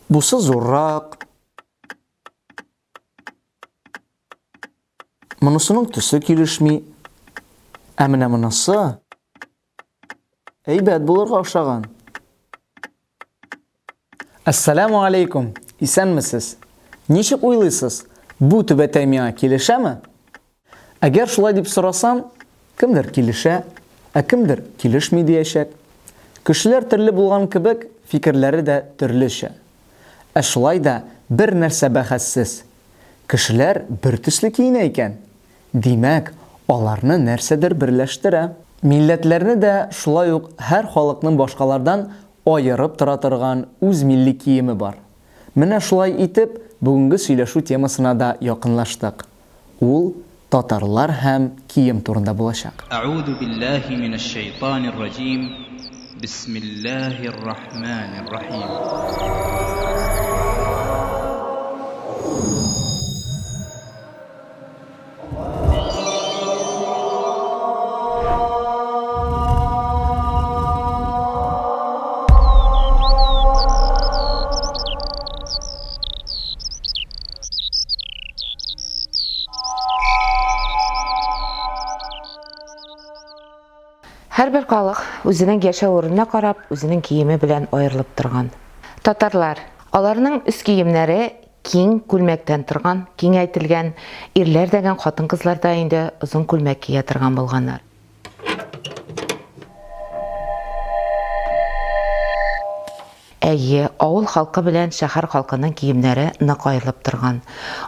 Бусы зуррак. Монысының төсі килешми. Ә менә монысы әйбәт булырга охшаган. Ассаламу алейкум. Исәнмесез? Ничек уйлыйсыз? Бу түбәтәй миңа килешәме? Әгәр шулай дип сорасам, кемдер килешә, ә кемдер килешми диячәк. Кешеләр төрле булган кебек, фикерләре дә төрлечә. Ә шулай да бер нәрсә бәхәссез. Кешеләр бер төсле киенә икән. Димәк, аларны нәрсәдер берләштерә. Милләтләрне дә шулай ук һәр халыкның башкалардан айырып тора торган үз милли киеме бар. Менә шулай итеп, бүгенге сөйләшү темасына да якынлаштык. Ул татарлар һәм кием турында булачак. А'уду биллахи минаш-шайтанир раҗим. Бисмиллаһир-рахманир-рахим. Һәр бер халык үзенең яшәү урынына карап, үзенең киеме белән аерылып торган. Татарлар, аларның үз киемнәре киң күлмәктән торган, киңәйтелгән, ирләр дигән хатын-кызлар да инде озын күлмәк кия торган булганнар. Әйе, авыл халкы белән шәһәр халкының киемнәре нык аерылып торган.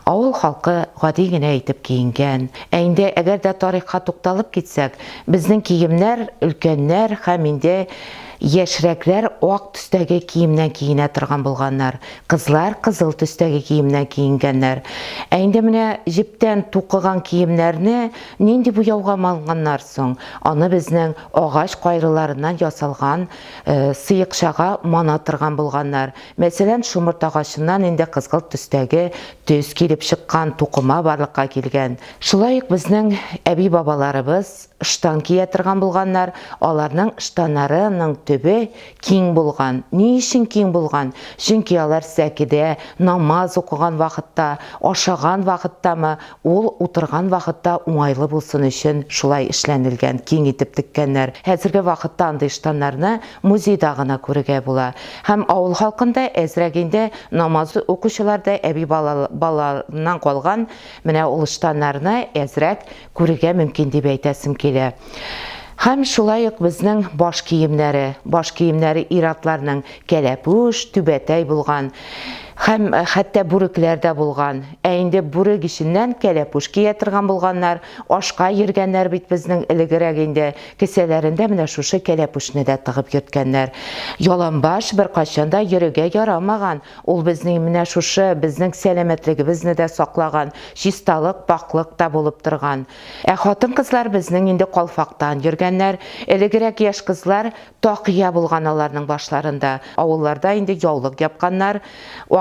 Авыл халкы гади генә итеп киенгән. Ә инде әгәр дә тарихка тукталып китсәк, безнең киемнәр өлкәннәр һәм инде яшьрәкләр ак төстәге киемнән киенә торган булганнар. Кызлар кызыл төстәге киемнән киенгәннәр. Ә инде менә җиптән тукыган киемнәрне нинди буяуга малганнар соң? Аны безнең агач кайрыларыннан ясалган сыекчага мана торган булганнар. Мәсәлән, шумырт агачыннан инде кызгылт төстәге төс килеп чыккан тукыма барлыкка килгән. Шулай ук безнең әби-бабаларыбыз ыштан кия торган булганнар. Аларның ыштаннарының төбе киң булган. Ни өчен киң булган? Чөнки алар сәкидә, намаз укыган вакытта, ашаган вакыттамы, ул утырган вакытта уңайлы булсын өчен шулай эшләнелгән, киң итеп теккәннәр. Хәзерге вакытта андый ыштаннарны музейда гына күрергә була. Һәм авыл халкында әзрәк инде намаз укучылар да әби-балаларыннан калган менә ул ыштаннарны әзрәк күрергә мөмкин дип әйтәсем килә. Һәм шулай ук безнең баш киемнәре ир-атларның кәләпүш, түбәтәй булган. Һәм хәтта бүрекләр дә булган. Ә инде бүрек ишеннән кәләпүш кия торган булганнар, ашка йөргәннәр бит безнең элегрәк инде кесәләрендә менә шушы кәләпүшне дә тыгып йөрткәннәр. Яланбаш бер качан да йөрергә ярамаган. Ул безнең менә шушы безнең сәламәтлегебезне дә саклаган, чисталык, паклык та булып торган. Ә хатын-кызлар безнең инде калфактан йөргәннәр. Элегрәк яшь кызлар такия булган аларның башларында. Авылларда инде яулык япканнар.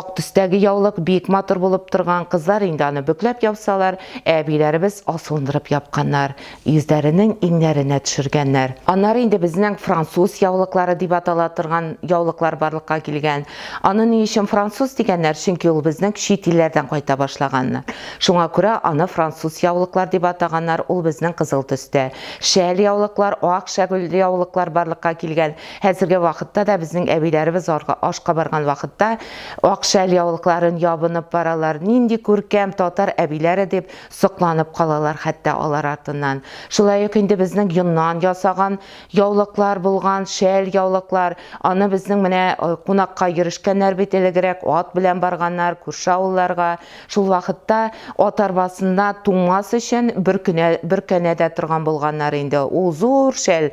Төстәге яулык бик матур булып торган, кызлар инде аны бөкләп япсалар, әбиләребез асылындырып япканнар, йөзләренең иңнәренә төшергәннәр. Аннары инде безнең француз яулыклары дип атала торган яулыклар барлыкка килгән. Аны ни өчен француз дигәннәр? Чөнки ул безнең чит илләрдән кайта башлаганнар. Шуңа күрә аны француз яулыклар дип атаганнар, ул безнең кызыл төстә. Шәл яулыклар, ак шәгөл яулыклар барлыкка килгән. Хәзерге вакытта да безнең әбиләребез ашка барган вакытта ак шәл яулыкларын ябынып баралар. Нинди күркәм татар әбиләре дип сокланып калалар хәтта алар артыннан. Шулай ук инде безнең йоннан ясаган яулыклар булган, шәл яулыклар. Аны безнең менә кунакка йөришкәннәр бит элегрәк ат белән барганнар күрше авылларга. Шул вакытта ат арбасында туңмас өчен бер көнәдә торган булганнар инде. Ул зур шәл,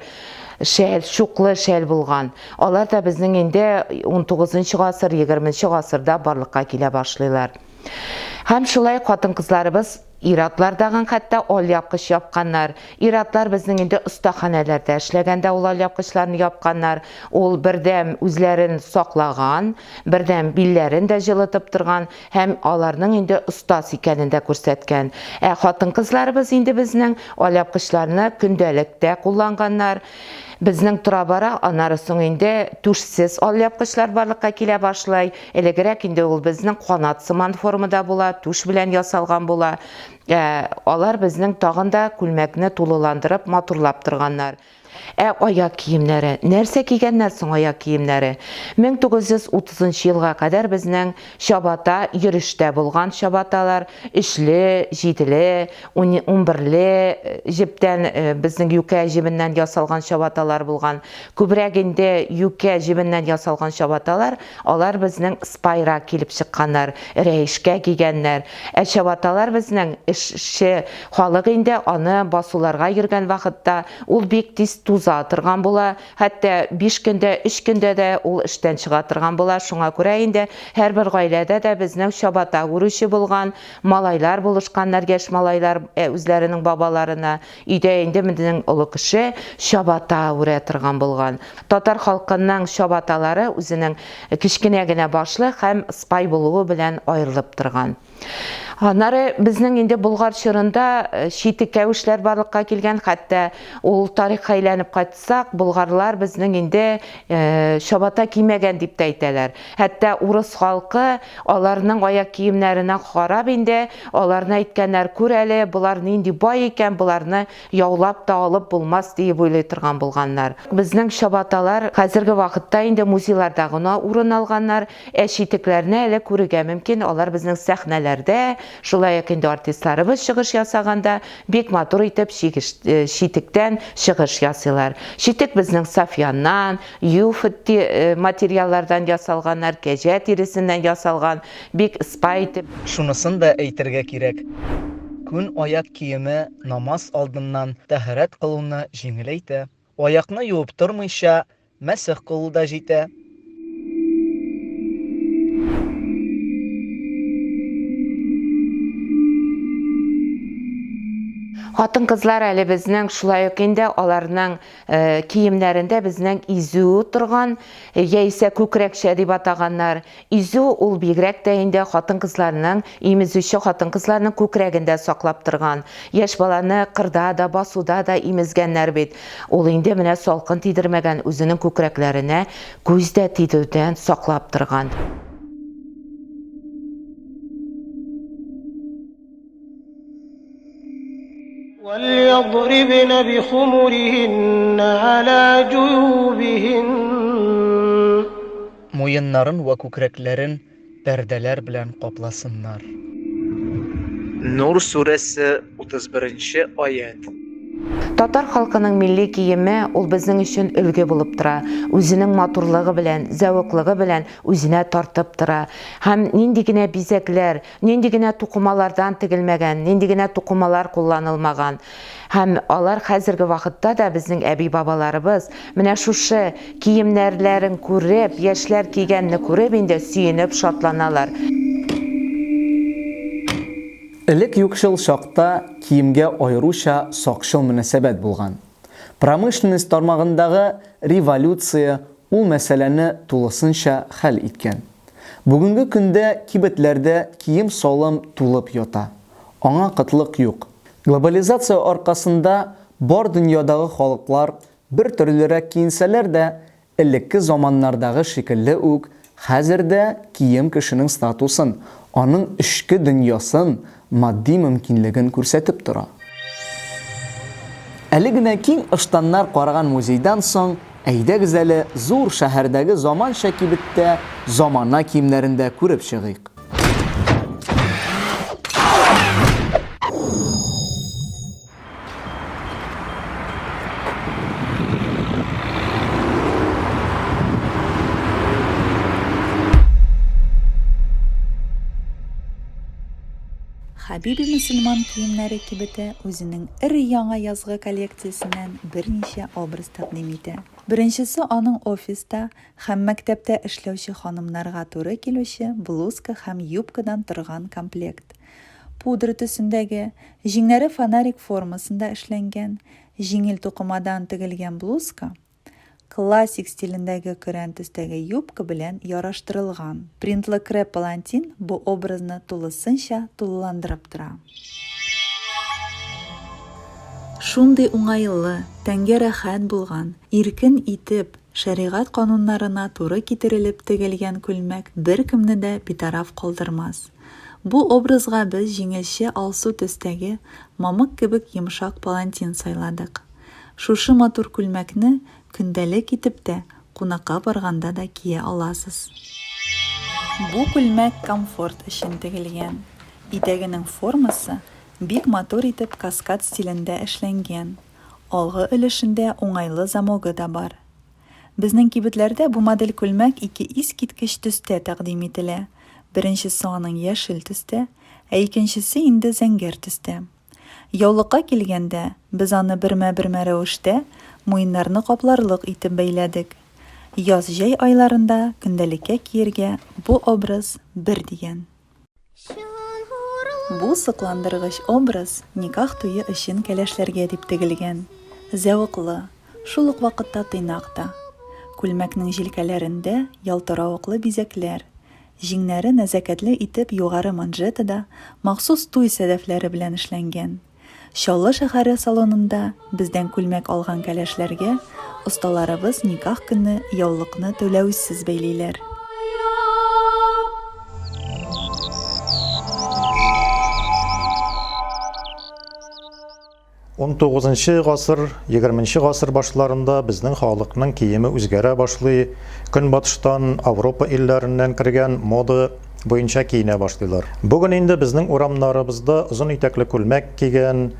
шуклы шәл булган. Алар да безнең инде 19-нчы гасыр, 20-нчы гасырда барлыкка килә башлыйлар. Һәм шулай хатын-кызларыбыз ир-атлардагы хәтта алъяпкыч япканнар. Ир-атлар безнең инде остаханәләрдә эшләгәндә ул алъяпкычларны япканнар. Ул бердәм үзләрен саклаган, бердәм билләрен дә җылытып торган һәм аларның инде остас икәнен дә күрсәткән. Хатын-кызларыбыз инде безнең алъяпкычларны көндәлектә кулланганнар. Безнең тора бара, аннары соң инде түшсез алъяпкычлар барлыкка килә башлай. Элегрәк инде ул безнең канат сыман формада була, түш белән ясалган була. Алар безнең тагын да күлмәкне тулыландырып, матурлап торганнар. Аяк киемнәре. Нәрсә кигәннәр соң аяк киемнәре? 1930 елга кадәр безнең чабата йөрештә булган чабаталар, ишле, җиделе, 11ле җептән безнең юкә җибеннән ясалган чабаталар булган. Күбрәк инде юкә җибеннән ясалган чабаталар, алар безнең спайра килеп чыкканнар, рәишкә кигәннәр. Чабаталар безнең эшче халык инде аны басуларга йөргән вакытта ул бик тиз туза торган була, хәтта 5 көндә, 3 көндә дә ул эштән чыга торган була. Шуңа күрә инде һәрбер гаиләдә дә безнең чабата үрүче булган, малайлар булышканнар, яшь малайлар үзләренең бабаларына. Өйдә инде безнең олы кеше чабата үрә торган булган. Татар халкының чабаталары үзенең кичкенә генә башлы һәм спай булуы белән аерылып торган. Аннары безнең инде Болгар чорында читеккә эшләр барлыкка килгән, хәтта ул тарихка әйләнеп кайтсак, болгарлар безнең инде чабата кимәгән дип әйтәләр. Хәтта урыс халкы аларның аяк киемнәренә карап инде аларны әйткәннәр, күр әле, булар нинди бай икән, буларны яулап та алып булмас дип уйлый торган булганнар. Безнең чабаталар хәзерге вакытта инде музейларда гына урын алганнар, читекләрне әле күрергә мөмкин, алар безнең сәхнәләрдә шулай инде артистларыбыз чыгыш ясаганда бик матур итеп читектән чыгыш ясыйлар. Читек безнең сафьяннан, юфт материаллардан ясалганнар, кәҗә тиресеннән ясалган, бик спай итеп. Шунысын да әйтергә кирәк. Күн аяк киеме намаз алдыннан тәһарәт кылуны җиңеләйтә. Аякны юып тормыйча мәсех кылу да җитә. Хатын-кызлар әле безнең шулай ук инде аларның киемнәрендә безнең изү торган, яисә күкрәкчә дип атаганнар. Изү ул бигрәк тә инде хатын-кызларның, имезүче хатын-кызларның күкрәгендә саклап торган. Яшь баланы кырда да, басуда да имезгәннәр бит. Ул инде менә салкын тидермәгән, үзенең күкрәкләренә күздә тидүдән саклап торган. وَلْيَضْرِبْنَ بِخُمُرِهِنَّ عَلَى جُيُوبِهِنَّ. Муеннарын ва күкрәкләрен пәрдәләр белән капласыннар. Нур сүрәсе 31-нче аят. Татар халкының милли киеме ул безнең өчен өлге булып тора. Үзенең матурлыгы белән, зәвыклыгы белән үзенә тартып тора. Һәм нинди генә бизәкләр, нинди генә тукымалардан тегелмәгән, нинди генә тукымалар кулланылмаган. Һәм алар хәзерге вакытта да безнең әби бабаларыбыз менә шушы киемнәрләрен күреп, яшьләр кигәнне күреп инде сөенеп шатланалар. Элек юкшыл шакта киемгә айруча сакчыл мөнәсәбәт булган. Промышленность тармагындагы революция ул мәсьәләне тулысынча хәл иткән. Бүгенге көндә кибетләрдә кием салым тулып ята. Аңа кытлык юк. Глобализация аркасында бар дөньядагы халыклар бер төрлерәк киенсәләр дә, элекке заманнардагы шикелле үк хәзердә кием кешенең статусын, аның эчке дөньясын, матди мөмкинлеген күрсәтеп тора. Әле генә киң ыштаннар караган музейдан соң, әйдәгез әле зур шәһәрдәге заманча кибеттә замана киемнәрендә күреп чыгыйк. Хабиби мусульман киемнәре кибете үзенең яңа язгы коллекциясеннән берничә образ тәкъдим итә. Беренчесе аның офиста һәм мәктәптә эшләүче ханымнарга туры килүче блузка һәм юбкадан торган комплект. Пудра төсендәге, җиңнәре фонарик формасында эшләнгән, җиңел тукымадан тегелгән блузка классик стилендәге көрән төстәге юбка белән яраштырылган. Принтлы креп палантин бу образны тулысынча тулыландырып тора. Шундый уңайлы, тәнгә рәхәт булган, иркен итеп, шәригать кануннарына туры китерелеп тегелгән күлмәк беркемне дә битараф калдырмас. Бу образга без җиңелчә алсу төстәге мамык кебек йомшак палантин сайладык. Шушы матур күлмәкне көндәлек итеп тә кунакка барганда да кия аласыз. Бу күлмәк комфорт өчен тегелгән. Итәгенең формасы бик матур итеп каскад стилендә эшләнгән. Алгы өлешендә уңайлы замогы да бар. Безнең кибетләрдә бу модель күлмәк ике искиткеч төстә тәкъдим ителә. Беренчесе аның яшел төстә, ә икенчесе инде зәңгәр төстә. Яулыкка килгәндә, без аны бермә-бермә рәвештә муеннарны капларлык итеп бәйләдек. Яз-җәй айларында көндәлеккә киергә бу образ бер дигән. Бу сокландыргыч образ никах туе өчен кәләшләргә дип тегелгән. Зәвыклы, шул ук вакытта тыйнак та. Күлмәкнең җилкәләрендә ялтыравыклы бизәкләр, җиңнәре нәзакәтле итеп югары манжетада махсус туй сәдәфләре белән эшләнгән. Чаллы шәһәре салонында бездән күлмәк алган кәләшләргә осталарыбыз никах көнне яулыкны түләүсез бәйлиләр. 19 гасыр, 20 гасыр башларында безнең халыкның киеме үзгәрә башлый, көнбатыштан, Европа илләреннән кергән мода буенча киенә башлыйлар. Бүген инде безнең урамнарыбызда озын итәкле күлмәк кигән,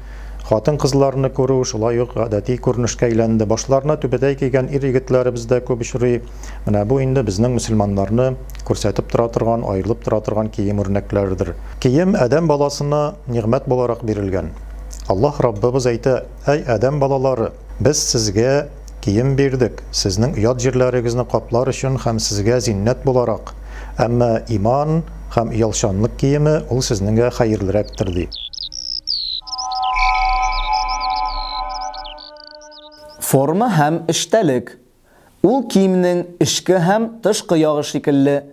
хатын-кызларны күрү шулай ук гадәти күренешкә әйләнде. Башларына түбәтәй кигән ир-егетләребез дә күп очрый. Менә бу инде безнең мөселманнарны күрсәтеп тора торган, аерылып тора торган кием үрнәкләрдер. Кием адәм баласына нигъмәт буларак бирелгән. Аллаһ Раббыбыз әйтә: "Әй адәм балалары, без сезгә кием бирдек, сезнең оят җирләрегезне каплар өчен һәм сезгә зиннәт буларак. Әмма иман һәм ялчанлык киеме ул сезнеңгә хәерлерәктер" ди. Форма һәм эштәлек. Ул киемнең эчке һәм тышкы ягы шикелле.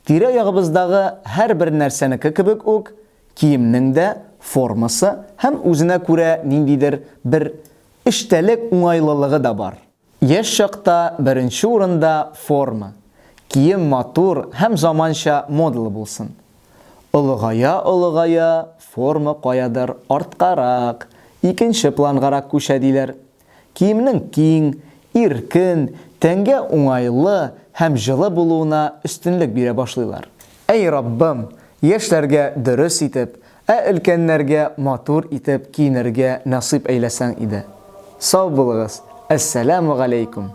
Тирә-ягыбыздагы һәрбер нәрсәнеке кебек үк, киемнең дә формасы һәм үзенә күрә ниндидер бер эштәлек уңайлылыгы да бар. Яшь чакта беренче урында форма. Кием матур һәм заманча модалы булсын. Олыгая форма каядыр арткарак, икенче плангарак күчә диләр. Киемнең киң, иркен, тәнгә уңайлы һәм җылы булуына өстенлек бирә башлыйлар. Әй Раббым, яшьләргә дөрес итеп, өлкәннәргә матур итеп киенергә насыйп әйләсәң иде. Сау булыгыз. Әссәламу галейкум.